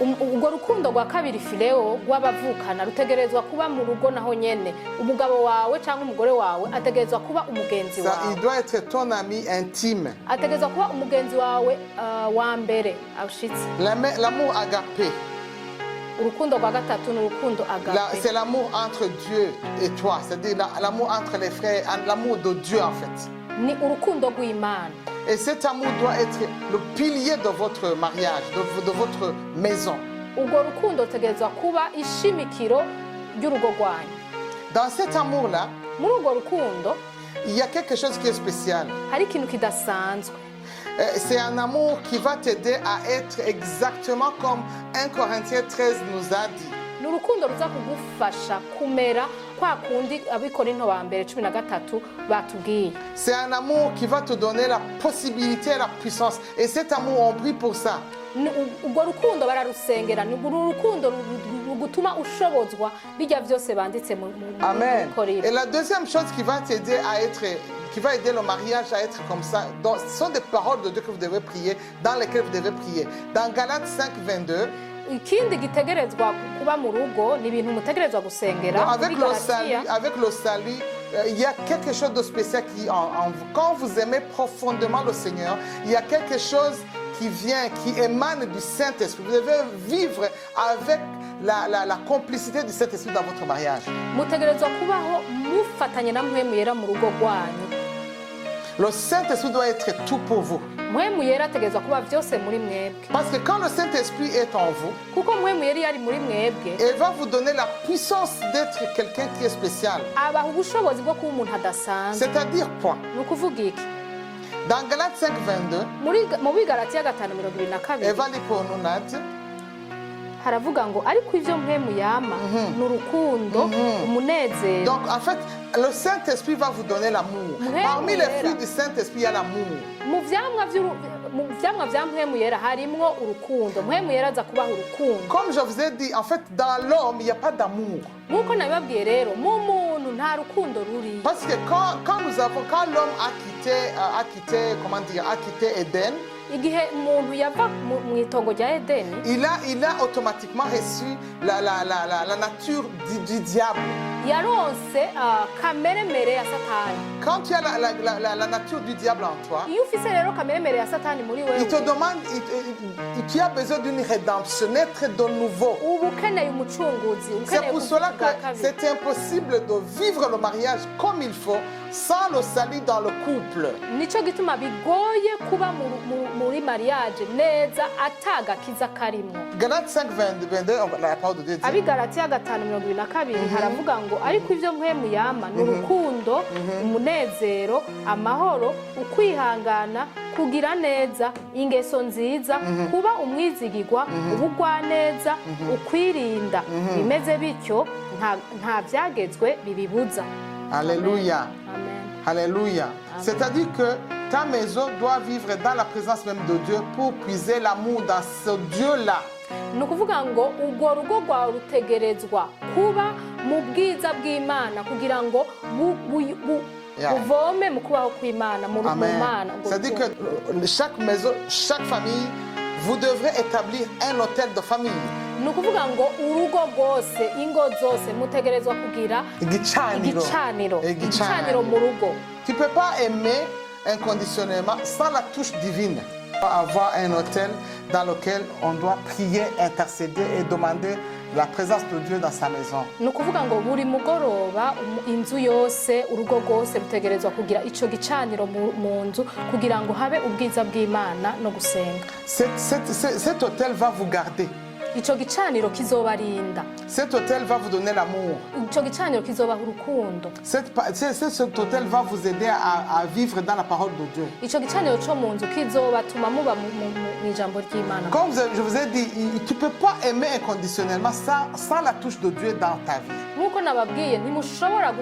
urwo rukundo rwa kabiri fileo rw'abavukana rutegerezwa kuba mu rugo naho nyene umugabo wawe cyangwa umugore wawe ategerezwa kuba umugenzi Ça, wawe il doit être ton ami intime. ategerezwa kuba umugenzi wawe wa mbere ashitse L'amour agapé, urukundo rwa gatatu ni urukundo agape c'est l'amour entre Dieu et toi. C'est-à-dire l'amour entre les frères, l'amour de Dieu en fait. ni urukundo rw'Imana Et cet amour doit être le pilier de votre mariage, de votre maison. urwo rukundo rutegerezwa kuba ishimikiro ry'urugo rwanyu Dans cet amour-là, muri urwo rukundo il y a quelque chose qui est spécial. hari ikintu kidasanzwe C'est un amour qui va t'aider à être exactement comme 1 Corinthiens 13 nous a dit. ni urukundo ruza kugufasha kumera kwa kundi abikorinto ba mbere 13 batubwiye C'est un amour qui va te donner la possibilité et la puissance. Et cet amour, on prie pour ça. urwo rukundo bararusengera ni uru rukundo rugutuma ushobozwa bijya byose banditse mu Amen. Korinto. Et la deuxième chose qui va t'aider à être, qui va aider le mariage à être comme ça, donc, ce sont des paroles de Dieu que vous devez prier, dans lesquelles vous devez prier. Dans Galates 5, 22, ikindi gitegerezwa kuba mu rugo ni ibintu mutegerezwa gusengera donc, muri Galatiya. avec le salut, il y a quelque chose de spécial qui en vous. Quand vous aimez profondément le Seigneur, il y a quelque chose qui vient, qui émane du Saint-Esprit. Vous devez vivre avec la complicité du Saint-Esprit dans votre mariage. mutegerezwa kubaho mufatanye na mpwemu yera mu rugo rwanyu Le Saint-Esprit doit être tout pour vous. mpwemu yera ategerezwa kuba byose muri mwebwe Parce que quand le Saint-Esprit est en vous, kuko mpwemu yera iyo ari muri mwebwe il va vous donner la puissance d'être quelqu'un qui est spécial. abaha ubushobozi bwo kuba umuntu adasanzwe C'est-à-dire quoi? ni ukuvuga iki Dans Galates 5, 22, mu bigalatiya 5:22 Eva dit pour nous, Nadia, haravuga ngo ariko ivyo mpwemu yama ni urukundo umunezero donc en fait, le Saint-Esprit va vous donner l'amour. Parmi les fruits du Saint-Esprit, il y a l'amour. mu vyamwa vya mpwemu yera harimwo urukundo mpwemu yera aza kubaha urukundo Comme je vous ai dit, en fait, dans l'homme, il n'y a pas d'amour. nk'uko nabibabwiye rero mu muntu nta rukundo ruri Parce que quand l'homme a quitté Éden, igihe umuntu yava mu itongo rya edeni il a automatiquement reçu la nature du diable. yaronse kameremere ya satani Quand tu as la nature du diable en toi, iyo ufise rero kameremere ya satani muri il wewe te demande, tu as besoin d'une rédemption, naître de nouveau. uba ukeneye umucunguzi C'est ukeneye pour cela kuvuga que kabiri c'est impossible de vivre le mariage comme il faut sans le salut dans le couple. nico gituma bigoye kuba muri mariage neza atagakiza karimwo Galates 5, 22, la parole de Dieu dit. abigalatiya 5:22 haravuga ngo ariko ivyo mpwemu yama ni urukundo umunezero amahoro ukwihangana kugira neza ingeso nziza kuba umwizigirwa ubugwaneza ukwirinda bimeze bityo nta vyagezwe bibibuza. Alléluia. Amen. Alléluia. C'est-à-dire que ta maison doit vivre dans la présence même de Dieu pour puiser l'amour dans ce Dieu-là. ni ukuvuga ngo urwo rugo rwawe rutegerezwa kuba mu bwiza bw'Imana kugira ngo buvome mu kubaho kw'Imana mu Mana. C'est-à-dire que chaque maison, chaque famille, vous devrez établir un hôtel de famille. ni ukuvuga ngo urugo rwose ingo zose mutegerezwa kugira igicaniro mu rugo. Tu ne peux pas aimer inconditionnellement sans la touche divine. Avoir un hôtel dans lequel on doit prier, intercéder et demander la présence de Dieu dans sa maison. ni ukuvuga ngo buri mugoroba inzu yose urugo rwose rutegerezwa kugira ico gicaniro mu nzu kugira ngo habe ubwiza bw'Imana no gusenga. Cet hôtel va vous garder. Ico gicaniro kizobarinda. Cet hôtel va vous donner l'amour. Ico gicaniro kizobaha urukundo. Cet hôtel va vous aider à vivre dans la parole de Dieu. Ico gicaniro co mu nzu kizobatuma muba mu ijambo ry'Imana. Comme je vous ai dit, tu ne peux pas aimer inconditionnellement sans la touche de Dieu dans ta vie. Nkuko nababwiye ntimushobora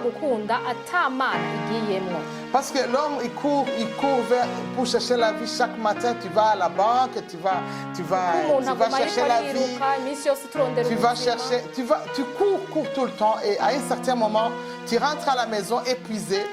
gukunda ata Mana igiyemwo. Parce que l'homme, il court pour chercher la vie. Chaque matin, tu vas à la banque, tu vas umuntu aguma chercher ariko la vie. ariruka iminsi yose turondera Tu vas ubuzima chercher, tu cours tout le temps et à un certain moment, tu rentres à la maison épuisé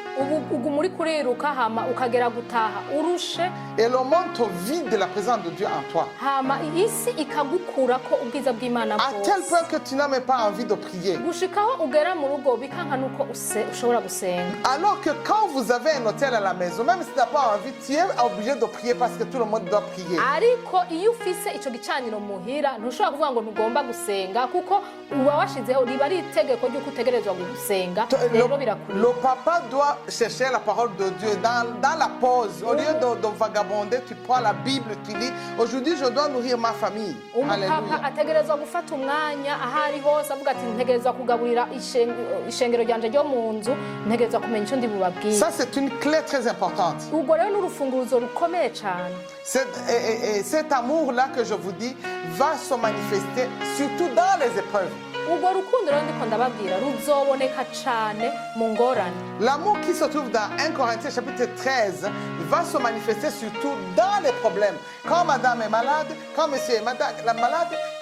uguma uri kuriruka hama ukagera gutaha urushe et le monde te vide de la présence de Dieu en toi. hama isi ikagukurako ubwiza bw'Imana À tel bwose point que tu n'as même pas envie de prier. gushikaho ugera mu rugo bikanka nuko ushobora gusenga. Alors que quand vous avez un hôtel à la maison, même si tu n'as pas envie, tu es obligé de prier parce que tout le monde doit prier. ariko iyo ufise ico gicaniro muhira ntushobora kuvuga ngo ntugomba gusenga kuko uba washizeho riba ari itegeko ry'uko utegerezwa gusenga rero birakuriye. Le papa doit chercher la parole de Dieu dans la pause. Au lieu de vagabonder, tu prends la Bible, tu lis. Aujourd'hui, je dois nourrir ma famille. umupapa Alléluia. ategerezwa gufata umwanya aho ari hose avuga ati ntegerezwa kugaburira ishengero ryanje ryo mu nzu ntegerezwa kumenya icyo ndi bubabwire. Ça, c'est une clé très importante. urwo rero ni urufunguzo rukomeye cyane. Cet amour-là que je vous dis va se manifester surtout dans les épreuves. urwo rukundo rero ndiko ndababwira ruzoboneka cyane mu ngorane. L'amour qui se trouve dans 1 Corinthiens chapitre 13 va se manifester surtout dans les problèmes. Quand madame est malade, quand monsieur est malade,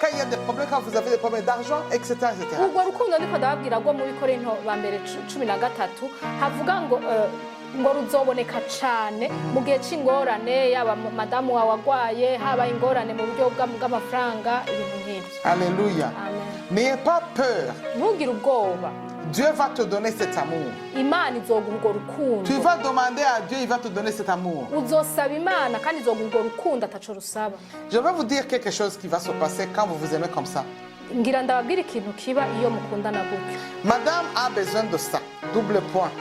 quand il y a des problèmes, quand vous avez des problèmes d'argent, etc. etc. urwo rukundo ndiko ndababwira rwo muri Korinto ba mbere 13 havuga ngo ruzoboneka cyane mu gihe cy'ingorane yaba madamu wawe agwaye haba ingorane mu buryo bw'amafaranga ibintu nk'ibyo. Alléluia. Amen. N'ayez pas peur. ntugire ubwoba Dieu va te donner cet amour. imana izoguha urwo Tu rukundo vas demander à Dieu, il va te donner cet amour. uzosaba imana kandi izoguha urwo rukundo ataco rusaba. Je vais vous dire quelque chose qui va se passer quand vous vous aimez comme ça. ngira ndababwira ikintu kiba iyo mukundana gutyo. Madame a besoin de ça. Double point.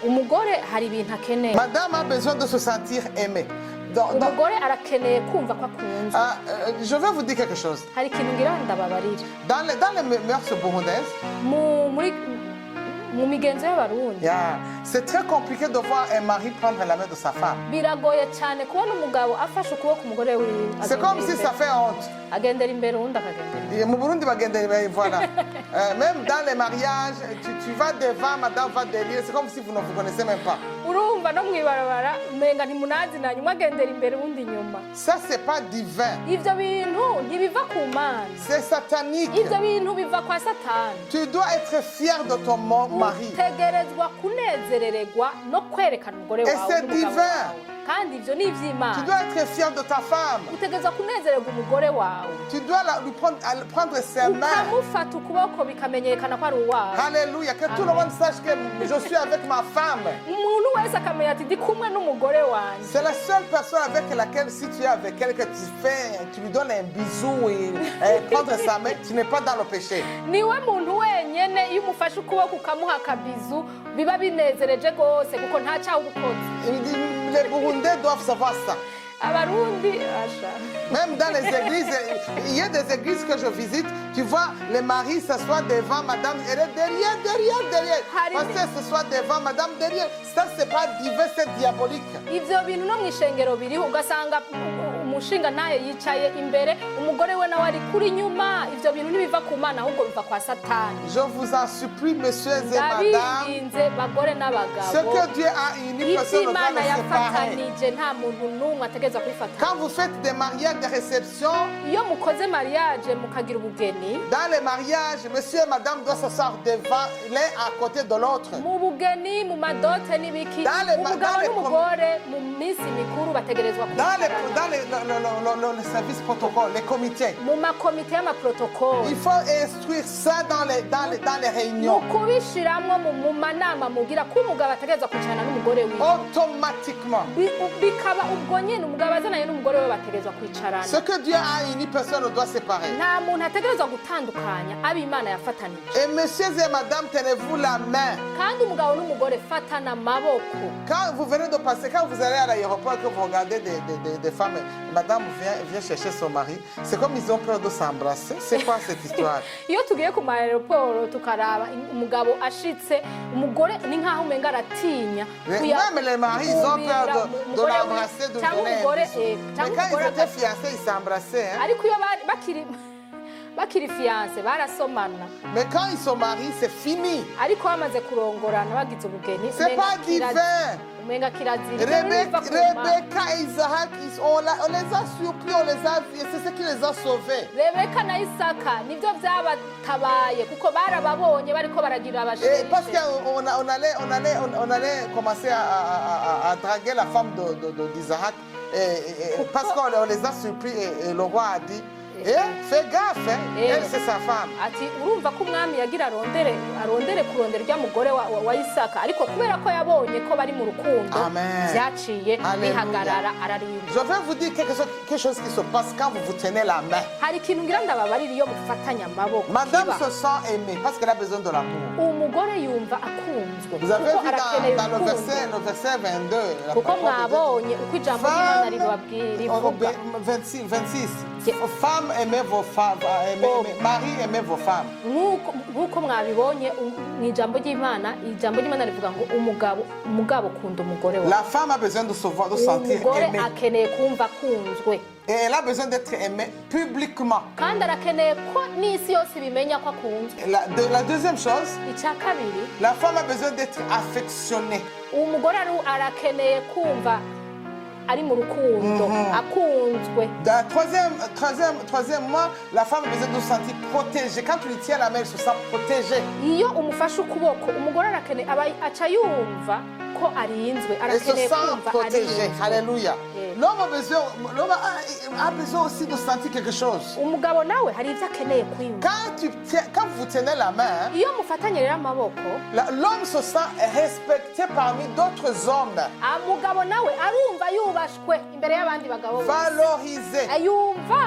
umugore hari ibintu akeneye. Madame a besoin de se sentir aimée. umugore arakeneye kumva ko akunze. Je vais vous dire quelque chose. hari ikintu ngira ndababarira Dans les mœurs burundaises, mu migenzo y'abarundi c'est très compliqué de voir un mari prendre la main de sa femme. biragoye cyane kubona umugabo afashe ukuboko umugore wiwe C'est comme si ça fait honte. agendera imbere undi akagendera imbere. Mu Burundi bagendera imbere, voilà. Même dans les mariages, tu vas devant, madame va derrière, c'est comme si vous ne vous connaissez même pas. urumva no mwibarabara umenga ntimunazinanye umwe agendera imbere undi inyuma. Ça, c'est pas divin. ivyo bintu ntibiva ku mana, C'est satanique. ivyo bintu biva kwa satani. Tu dois être fier de ton mari. utegerezwa kunezerererwa no kwerekana umugore Et wawe c'est n'umugabo divin. wawe kandi ivyo ni Tu ivy'imana. dois être fier de ta femme. utegerezwa kunezererwa umugore wawe Tu dois lui prendre ses mains. ukamufata ukuboko bikamenyekana ko ari uwawe. Alléluia. Que tout le monde sache que je suis avec ma femme. umuntu wese akamenya ati ndi kumwe n'umugore wanjye. C'est la seule personne avec laquelle, si tu es avec elle, que tu lui donnes un bisou et prendre sa main, tu n'es pas dans le péché. niwe muntu wenyene iyo umufashe ukuboko ukamuha akabizu biba binezereje rwose kuko nta cyaha uba ukoze. Les Burundais doivent savoir ça. abarundi asha Même dans les églises, il y a des églises que je visite, tu vois, les maris s'assoient devant madame, elle est derrière. Pasteur s'assoit devant madame derrière. Ça, c'est pas divin, c'est diabolique. ivyo bintu no mw'ishengero biriho ugasanga umushinga ntaye yicaye imbere umugore we nawe ari kuri inyuma. ivyo bintu ntibiva ku mana ahubwo biva kwa satani. Je vous en supplie, messieurs et madame, ndabinginze bagore ce n'abagabo que Dieu a uni, personne ne doit ivy'imana le séparer. yafatanije nta muntu n'umwe ategereza kubifata. Quand vous faites des mariages, des réceptions, iyo mukoze mariage mukagira ubugeni dans les mariages, monsieur et madame doivent s'asseoir devant l'un à côté de l'autre. mu bugeni mu madote n'ibiki Dans umugabo les n'umugore mu minsi mikuru bategerezwa Dans les services protocole, les comités. mu makomite y'amaprotokole Il faut instruire ça dans les mu réunions. kubishiramwo mu manama mugira ko umugabo ategerezwa kwicarana n'umugore wiwe Automatiquement. bikaba ubwo nyine umugabo azananye n'umugore we bategerezwa kwicarana. Ce que Dieu a uni, personne ne doit séparer. nta muntu ategerezwa gutandukanya abo imana yafatanije. Et messieurs et madame, tenez-vous la main. kandi umugabo n'umugore fatana amaboko. Quand vous venez de passer, quand vous allez à l'aéroport, que vous regardez des femmes, madame vient chercher son mari, c'est comme ils ont peur de s'embrasser. C'est quoi cette histoire? iyo tugiye ku maaeroporo tukaraba umugabo ashitse umugore ni nkaho umenga aratinya Même les maris, ils ont peur de l'embrasser, de donner un bisou. Mais quand ils étaient fiancés, ils s'embrassaient. Hein? ariko iyo bakiri bakiri fiyanse barasomana Mais quand ils sont mariés, c'est fini. ariko bamaze kurongorana bagize ubugeni C'est pas divin. umenga kirazira Ivyo biva ku Mana. Rebecca et Isaac, on les a surpris, on les a vus, et c'est ce qui les a sauvés. rebeka na isaka nibyo byabatabaye kuko barababonye bariko baragira Et parce abasheri qu'on allait commencer à draguer la femme d'Isaac, parce qu'on les a surpris, et le roi a dit, fais gaffe, elle c'est sa femme. ati urumva ko umwami yagira arondere kurondera urya mugore wa isaka ariko kubera ko yabonye ko bari mu rukundo Amen. byaciye Alléluia. bihagarara ararinda. Je vais vous dire quelque chose qui se passe quand vous vous tenez la main. hari ikintu ngira ndababarira iyo mufatanya amaboko Madame kiba. se sent aimée parce qu'elle a besoin de l'amour. umugore yumva akunzwe Vous avez kuko vu arakeneye dans le urukundo verset 22, la kuko parole de Dieu mwabonye uko ijambo ry'Imana rivuga 26. Femmes, aimez vos femmes, mari, aimez vos femmes. nk'uko mwabibonye mu ijambo ry'Imana rivuga ngo umugabo ukunda umugore we La femme a besoin de se voir, de se sentir umugore aimée. akeneye kumva akunzwe Et elle a besoin d'être aimée publiquement. kandi arakeneye ko n'isi yose ibimenya ko akunzwe. La deuxième chose, icya kabiri la femme a besoin d'être affectionnée. umugore arakeneye kumva ari mu rukundo akunzwe. Troisièmement, la femme a besoin de se sentir protégée. Quand tu lui tiens la main, elle se sent protégée. iyo umufashe ukuboko umugore arakeneye aca yumva ko arinzwe Elle se arakeneye sent kumva protégée. arinzwe. Alléluia. Yeah. L'homme a besoin aussi de sentir quelque chose. umugabo nawe hari ibyo akeneye kwiyumva. Quand vous tenez la main, iyo mufatanye rero amaboko l'homme se sent respecté parmi d'autres hommes. umugabo nawe arumva yubashwe imbere y'abandi bagabo bose. Valorisé. yumva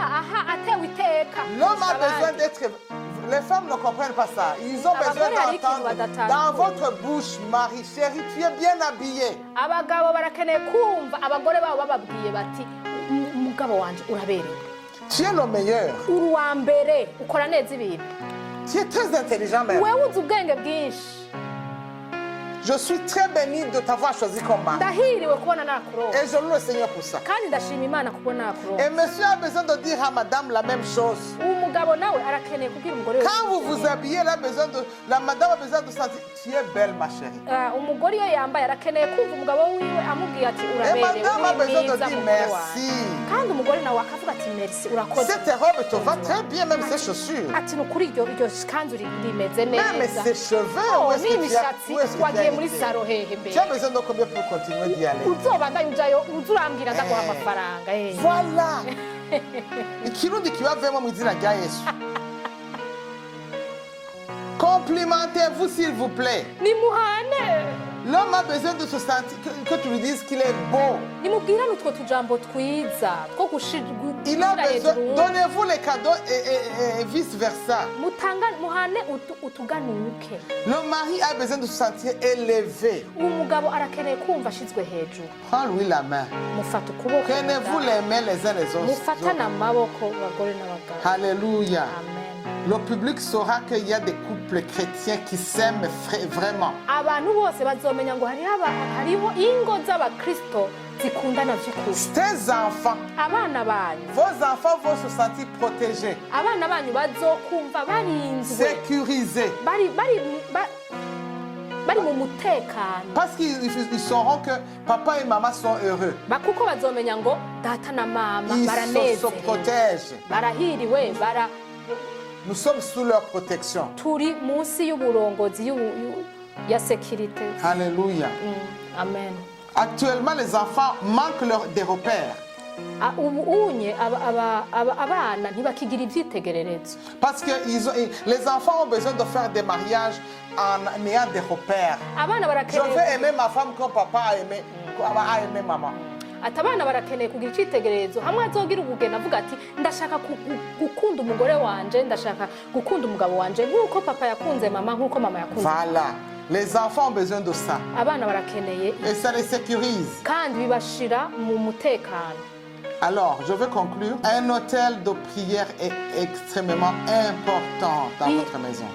atewe iteka L'homme a kurusha besoin abandi. d'être... Les femmes ne comprennent pas ça. Ils ont besoin d'entendre dans votre bouche, Marie, chérie, tu es bien habillée. abagabo barakeneye kumva abagore babo bababwiye bati umugabo wanje uraberewe Tu es le meilleur. uri uwa mbere ukora neza ibintu Tu es très intelligent même. wewe uzi ubwenge bwinshi Je suis très bénie de t'avoir choisi comme mari. ndahiriwe kubona nakuronka Et je loue le Seigneur pour ça. kandi ndashima imana kubona nakuronka. Et monsieur a besoin de dire à madame la même chose. umugabo nawe arakeneye kubwira umugore we Quand vous vous habillez, la madame a besoin de sentir, tu es belle ma chérie. umugore iyo yambaye arakeneye kumva umugabo wiwe amubwiye ati Et uraberewe madame a uri besoin de mwiza dire mugore merci. wawe kandi umugore nawe akavuga ati merci urakoze Cette robe te va très bien, même ces chaussures. ati ni ukuri iryo kanzu rimeze Même neza. ses cheveux, où est-ce que tu n'imishatsi as wagiye muri été? saro hehe Tu mbere as besoin de combien pour continuer d'y aller? uzobandanye ujayo uza urambwira ndaguha amafaranga Voilà. Ikirundi kibavemo mu izina rya Yesu. Complimentez-vous s'il vous plaît. nimuhane L'homme a besoin de se sentir, que tu lui dises qu'il est beau. nimubwirane utwo tujambo twiza two Il a gushira besoin, hejuru donnez-vous les cadeaux et vice versa. muhane utuganuke. Le mari a besoin de se sentir élevé. umugabo arakeneye kumva ashizwe hejuru. Prends-lui la main. mufata ukuboko Prenez-vous les mains les uns les autres. mufatane amaboko bagore n'abagabo. Alléluia. amen. Le public saura qu'il y a des couples chrétiens qui s'aiment vraiment. abantu bose bazomenya ngo hariho ingo z'abakristo zikundana by'ukuri. Tes enfants, abana banyu vos enfants vont se sentir protégés, abana banyu bazokumva barinzwe sécurisés. bari mu mutekano Parce qu'ils sauront que papa et maman sont heureux. kuko bazomenya ngo data na mama Ils se baranezerewe protègent. barahiriwe Nous sommes sous leur protection. turi munsi y'uburongozi ya sekirite. Alléluia. amen. Actuellement, les enfants manquent des repères. unye abana ntibakigira ibyitegererezo Parce que les enfants ont besoin de faire des mariages en ayant des repères. abana Je barakeneye veux aimer ma femme comme papa a aimé maman. ati abana barakeneye kugira icyitegererezo hamwe azogira ubugeni avuga ati ndashaka gukunda umugore wanje ndashaka gukunda umugabo wanje nk'uko papa yakunze mama nk'uko mama yakunze. Voilà. Les enfants ont besoin de ça. abana barakeneye Et ça les sécurise. kandi bibashira mu mutekano. Alors, je veux conclure. Un hôtel de prière est extrêmement important dans votre maison.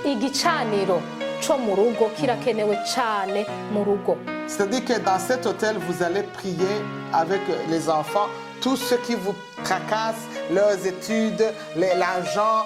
igicaniro co mu rugo kirakenewe cyane mu rugo. C'est-à-dire que dans cet hôtel, vous allez prier avec les enfants tout ce qui vous tracasse, leurs études, l'argent,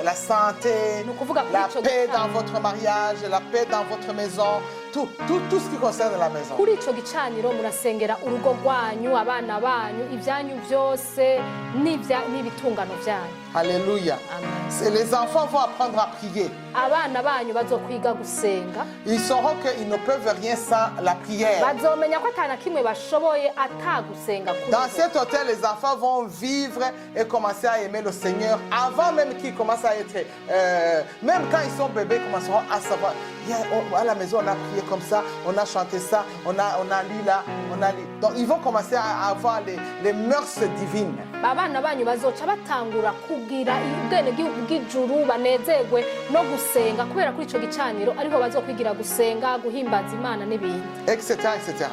la santé, Ni ukuvuga kuri la ico paix dans gicaniro. votre mariage, la paix dans votre maison, tout ce qui concerne la maison. kuri ico gicaniro murasengera urugo rwanyu abana banyu ibyanyu byose n'ibitungano byanyu. Alléluia. Amen. Les enfants vont apprendre à prier. abana banyu bazokwiga gusenga, Ils sauront qu'ils ne peuvent rien sans la prière. bazomenya ko atana kimwe bashoboye atagusenga kuri Dans bo. cet hôtel, les enfants vont vivre et commencer à aimer le Seigneur avant même qu'ils commencent à être... même quand ils sont bébés, ils commenceront à savoir. À la maison, on a prié comme ça, on a chanté ça, on a lu là, on a lu. Donc, ils vont commencer à avoir les mœurs divines. abana banyu bazoca batangura kugira ubwenegihugu bw'ijuru banezerwe no gusenga kubera kuri ico gicaniro ariho bazokwigira gusenga guhimbaza Imana n'ibindi. Etc., etc.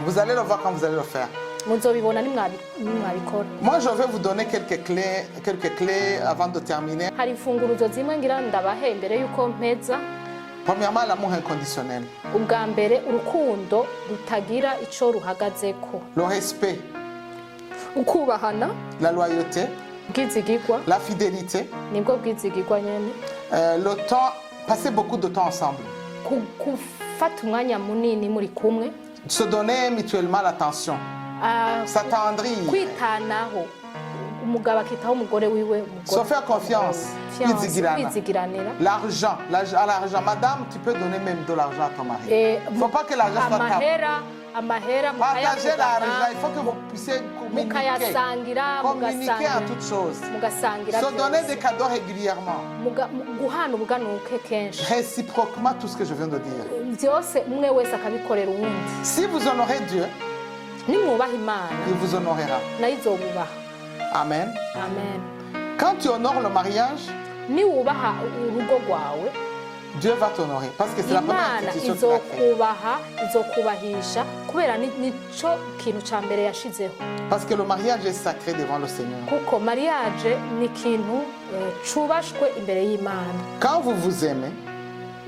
Vous allez le voir quand vous allez le faire. muzobibona nimwabikora. Moi, je vais vous donner quelques clés avant de terminer. hari imfunguruzo zimwe ngira ndabahe imbere y'uko mpeza. Premièrement, l'amour inconditionnel. ubwa mbere urukundo rutagira ico ruhagazeko, Le respect, ukubahana, la loyauté, ubwizigirwa la fidélité, nibwo bwizigirwa nyene, le temps, passer beaucoup de temps ensemble. gufata umwanya munini muri kumwe, Se donner mutuellement l'attention. S'attendrir. kwitanaho, umugabo akitaho umugore wiwe, Se faire confiance. Kwizigirana. kwizigiranira. L'argent. Madame, tu peux donner même de l'argent à ton mari. Il ne faut pas que l'argent soit ta. amahera Partagez l'argent. mukayavugana, Il faut que vous puissiez communiquer. mukayasangira, Communiquer en toutes choses. mugasangira Se donner byose. des cadeaux régulièrement. guhana ubuganuke kenshi, Réciproquement, tout ce que je viens de dire. byose umwe wese akabikorera uwundi. Si vous honorez Dieu, nimwubaha Imana il vous honorera. nayo izobubaha. Amen. Amen. Quand tu honores le mariage, niwubaha urugo rwawe, Dieu va t'honorer. Parce que c'est la première Imana institution qu'il a créée. izokubahisha kubera nico kintu ca mbere yashizeho. Parce que le mariage est sacré devant le Seigneur. kuko mariage ni ikintu cubashwe imbere y'Imana. Quand vous vous aimez,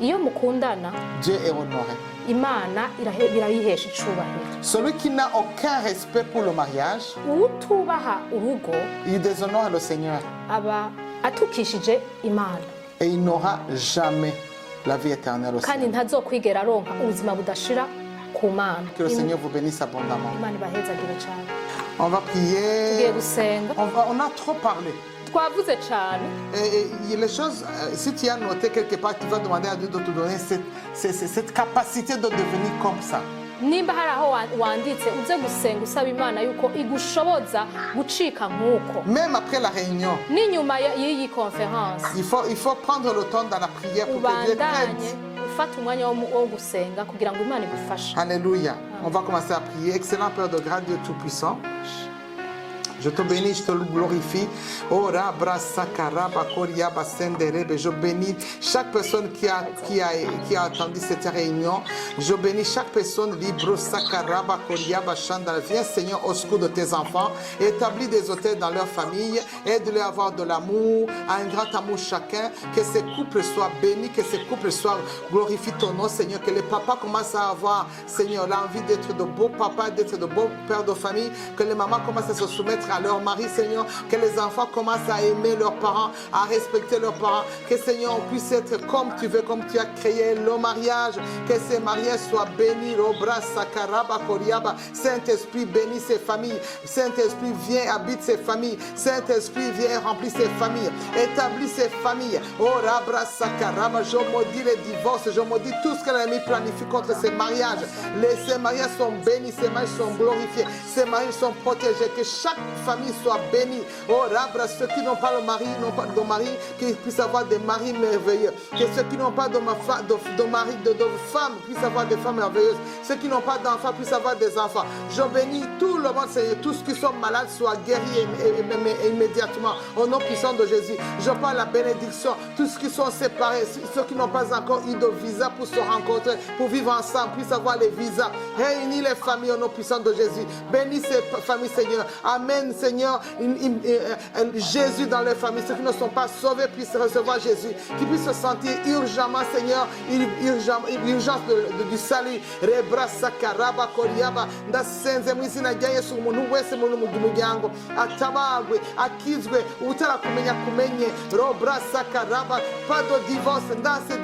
iyo mukundana, Dieu est honoré. Imana birayihesha icubahiro. Celui qui n'a aucun respect pour le mariage, utubaha urugo il déshonore le Seigneur. aba atukishije Imana, Et il n'aura jamais la vie éternelle au kandi Seigneur. ntazokwigera aronka ubuzima budashira ku Mana. Que le Seigneur vous bénisse abondamment. Imana ibahezagire cyane. On va Tugiye prier. gusenga. On a trop parlé. Twavuze cyane. Et les choses, si tu as noté quelque part, tu vas demander à Dieu de te donner cette capacité de devenir comme ça. nimba hari aho wanditse uze gusenga usaba Imana yuko igushoboza gucika nk'uko. Même après la réunion, n'inyuma y'iyi conference il faut prendre le temps dans la prière pour que Dieu ubandanye t'aide. ufata umwanya wo gusenga kugira ngo Imana igufashe. Alléluia. On va commencer à prier. Excellent Père de grâce, Dieu Tout-Puissant. Je te bénis, je te glorifie. Oh, Rabra Sakaraba Koriaba Senderebe. Je bénis chaque personne qui a attendu cette réunion. Je bénis chaque personne libre. Sakaraba Koriaba Chandra. Viens, Seigneur, au secours de tes enfants. Établis des hôtels dans leur famille. Aide-les à avoir de l'amour, un grand amour chacun. Que ces couples soient bénis, que ces couples soient glorifient ton nom, Seigneur. Que les papas commencent à avoir, Seigneur, l'envie d'être de beaux papas, d'être de beaux pères de famille. Que les mamans commencent à se soumettre à leur mari, Seigneur. Que les enfants commencent à aimer leurs parents, à respecter leurs parents. Que, Seigneur, on puisse être comme tu veux, comme tu as créé le mariage. Que ces mariages soient bénis. Robra Sakaraba Koriaba. Saint-Esprit, bénis ces familles. Saint-Esprit, viens, habite ces familles. Saint-Esprit, viens, remplis ces familles. Établis ces familles. Oh, Rabra Sakaraba. Je maudis les divorces. Je maudis tout ce que l'ennemi planifie contre ces mariages. Ces mariages sont bénis. Ces mariages sont glorifiés. Ces mariages sont protégés. Que chaque famille soit bénie. Oh, Rabra, ceux qui n'ont pas le mari, n'ont pas de mari, qu'ils puissent avoir des maris merveilleux. Que ceux qui n'ont pas de mari, de femmes, puissent avoir des femmes merveilleuses. Ceux qui n'ont pas d'enfants puissent avoir des enfants. Je bénis tout le monde, Seigneur. Tous ceux qui sont malades soient guéris immédiatement. Au nom puissant de Jésus. Je parle la bénédiction. Tous ceux qui sont séparés, ceux qui n'ont pas encore eu de visa pour se rencontrer, pour vivre ensemble, puissent avoir les visas. Réunis les familles au nom puissant de Jésus. Bénis ces familles, Seigneur. Amène amènent, Seigneur, Jésus dans leur famille. Ceux qui ne sont pas sauvés puissent recevoir Jésus, qui puissent se sentir urgemment, Seigneur, l'urgence du salut. Rebrasaka koriaba ndasenze mu izina rya Yesu umuntu wese mu muryango atabagwe akizwe utarakumenya kumenye robrasaka pas de divorce ndase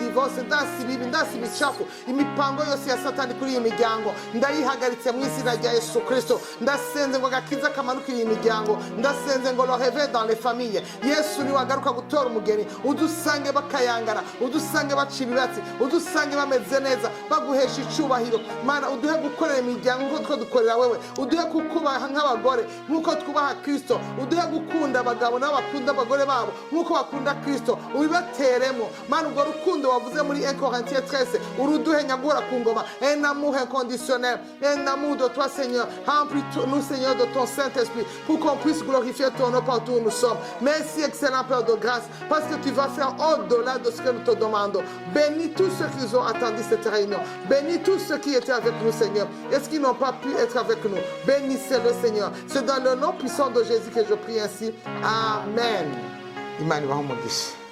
ibibi ndase ibicafu imipango yose ya satani kuri iyi miryango ndayihagaritse mu izina rya Yesu Kristo. Ndasenze ngo agakiza kamanukire iyi miryango, ndasenze ngo le réveil dans les familles. Yesu ni wagaruka gutora umugeni, udusange bakayangara, udusange baciba ibibatsi, udusange bameze neza, baguhesha icubahiro. Mana uduhe gukorera imiryango nk'uko dukorera wewe, uduhe kukubaha nk'abagore nk'uko twubaha Kristo, uduhe gukunda abagabo nabo bakunda abagore babo nk'uko bakunda Kristo, ubibateremo. Mana ubwo rukundo wavuze muri 1 Corinthiens 13 uruduhe nyagura ku ngoma, un amour inconditionnel, un amour de toi Seigneur. Remplis-nous Seigneur de ton Saint-Esprit pour qu'on puisse glorifier ton nom partout où nous sommes. Merci excellent Père de grâce parce que tu vas faire au-delà de ce que nous te demandons. Bénis tous ceux qui ont attendu cette réunion. Bénis tous ceux qui étaient avec nous Seigneur. Est-ce qu'ils n'ont pas pu être avec nous? Bénissez-le Seigneur. C'est dans le nom puissant de Jésus que je prie ainsi. Amen. Imani wa umugisha.